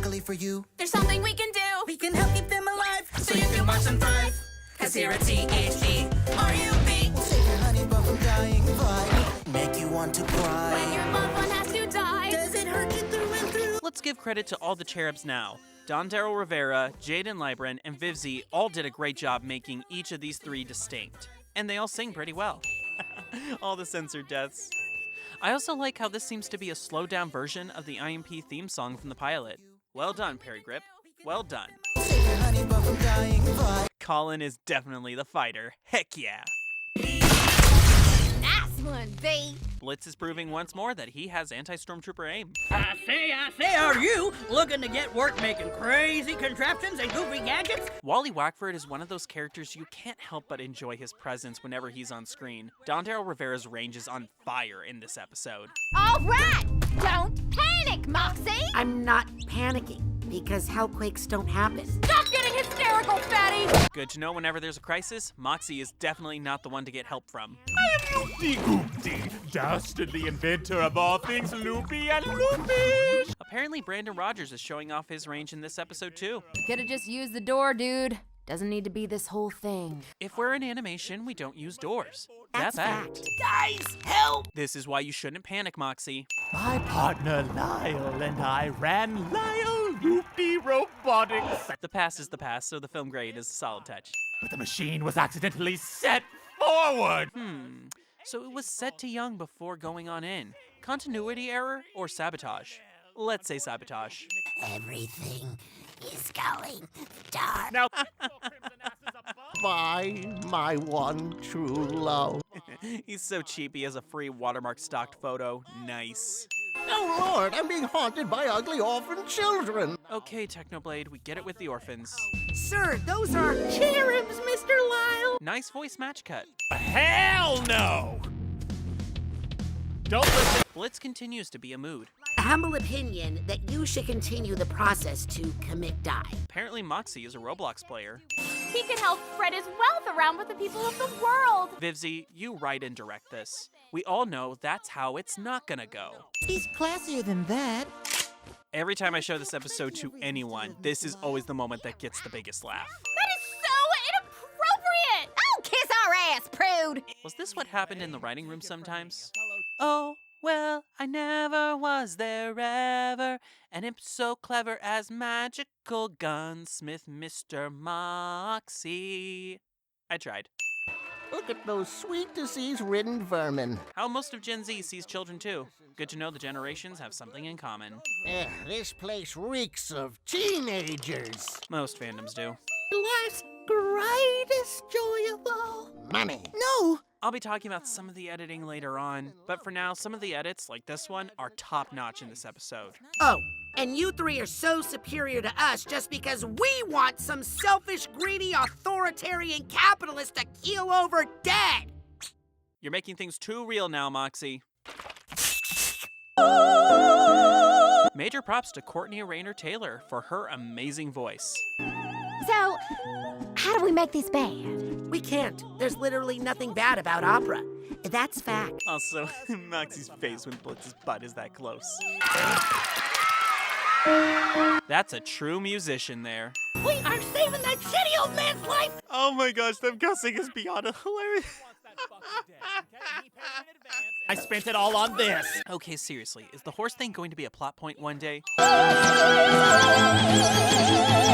ugly for you. There's something we can do. We can help keep them alive, so you can watch them thrive. 'Cause here at C.H.E.R.U.B, we'll save your honey bun from dying. Vibe, make you want to cry. When your loved one has to die. Does it hurt you through and through? Let's give credit to all the Cherubs now. Don Daryl Rivera, Jaden Libran, and Vivzy all did a great job making each of these three distinct. And they all sing pretty well. All the censored deaths. I also like how this seems to be a slowed-down version of the IMP theme song from the pilot. Well done, Perry Grip. Well done. Save your honey bun from dying. Vibe. Colin is definitely the fighter. Heck yeah. Nice one, B. Blitz is proving once more that he has anti-stormtrooper aim. I say, are you looking to get work making crazy contraptions and goofy gadgets? Wally Wackford is one of those characters you can't help but enjoy his presence whenever he's on screen. Don Daryl Rivera's range is on fire in this episode. All right, don't panic, Moxie. I'm not panicking because hellquakes don't happen. Stop getting hysterical, fatty. Good to know whenever there's a crisis, Moxie is definitely not the one to get help from. Loopy-goopty, dastardly inventor of all things loopy and loopy! Apparently Brandon Rogers is showing off his range in this episode too. Could've just used the door, dude. Doesn't need to be this whole thing. If we're in animation, we don't use doors. That's fact. Guys, help! This is why you shouldn't panic, Moxie. My partner Lyle and I ran Lyle Loopy Robotics. The past is the past, so the film grade is a solid touch. But the machine was accidentally set forward. So it was set to young before going on in. Continuity error or sabotage? Let's say sabotage. Everything is going dark. Now, By my one true love. He's so cheap he has a free watermark stocked photo. Nice. Oh Lord, I'm being haunted by ugly orphan children. Okay, Technoblade, we get it with the orphans. Sir, those are cherubs, Mr. Lyle. Nice voice match cut. hell no! Don't listen. Blitz continues to be a mood. A humble opinion that you should continue the process to commit die. Apparently Moxie is a Roblox player. He can help spread his wealth around with the people of the world. Vivzy, you write and direct this. We all know that's how it's not gonna go. He's classier than that. Every time I show this episode to anyone, this is always the moment that gets the biggest laugh. That is so inappropriate. Oh, kiss our ass, prude! Was this what happened in the writing room sometimes? Oh, well, I never was there ever, an imp so clever as magical gunsmith Mr. Moxie. I tried. Look at those sweet disease-ridden vermin. How most of Gen Z sees children too. Good to know the generations have something in common. This place reeks of teenagers. Most fandoms do. Life's greatest joy of all. Money. No! I'll be talking about some of the editing later on, but for now, some of the edits, like this one, are top-notch in this episode. Oh, and you three are so superior to us just because we want some selfish, greedy, authoritarian capitalist to keel over dead. You're making things too real now, Moxie. Major props to Courtney Rayner Taylor for her amazing voice. So, how do we make this bad? We can't. There's literally nothing bad about opera. That's fact. Also, Moxie's face when Blitz's butt is that close. That's a true musician there. We are saving that shitty old man's life! Oh my gosh, them cussing is beyond hilarious. I spent it all on this. Okay, seriously, is the horse thing going to be a plot point one day?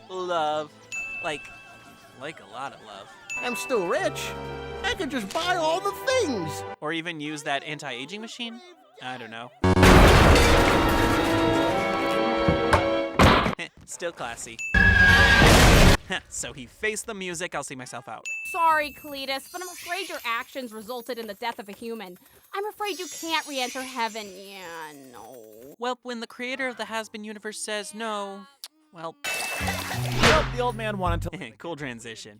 Love. Like a lot of love. I'm still rich. I could just buy all the things. Or even use that anti-aging machine? I don't know. Still classy. So he faced the music, I'll see myself out. Sorry, Cletus, but I'm afraid your actions resulted in the death of a human. I'm afraid you can't re-enter heaven. Yeah, no. Well, when the creator of the Has-Been universe says no, well... Well, the old man wanted to... Cool transition.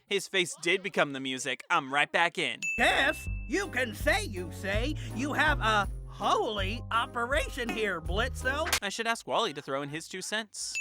His face did become the music. I'm right back in. Yes, you can say you have a holy operation here, Blitzo. I should ask Wally to throw in his 2 cents.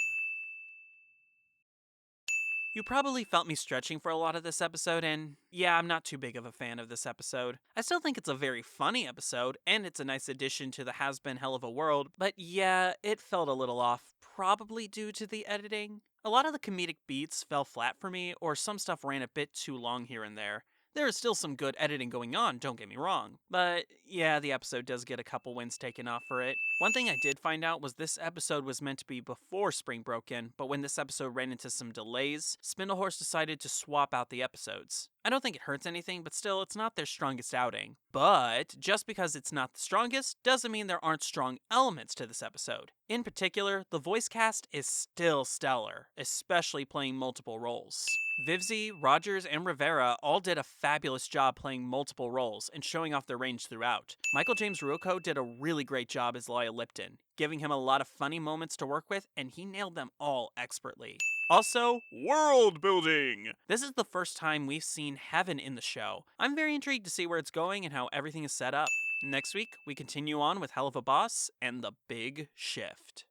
You probably felt me stretching for a lot of this episode, and yeah, I'm not too big of a fan of this episode. I still think it's a very funny episode, and it's a nice addition to the has-been Helluva world, but yeah, it felt a little off, probably due to the editing. A lot of the comedic beats fell flat for me, or some stuff ran a bit too long here and there. There is still some good editing going on, don't get me wrong. But yeah, the episode does get a couple wins taken off for it. One thing I did find out was this episode was meant to be before spring broke in, but when this episode ran into some delays, Spindlehorse decided to swap out the episodes. I don't think it hurts anything, but still, it's not their strongest outing. But just because it's not the strongest doesn't mean there aren't strong elements to this episode. In particular, the voice cast is still stellar, especially playing multiple roles. Vivzie, Rogers, and Rivera all did a fabulous job playing multiple roles and showing off their range throughout. Michael James Ruocco did a really great job as Lyle Lipton, giving him a lot of funny moments to work with, and he nailed them all expertly. Also, world building! This is the first time we've seen heaven in the show. I'm very intrigued to see where it's going and how everything is set up. Next week, we continue on with Helluva Boss and the Big Shift.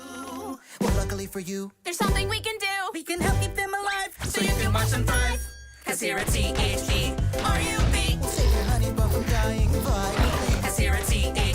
Well, luckily for you, There's something we can do. we can help keep them alive so you can watch them thrive. 'Cause here at C.H.E.R.U.B, we'll save your honey bun from dying violently. 'Cause here at C.H.E.R.U.B,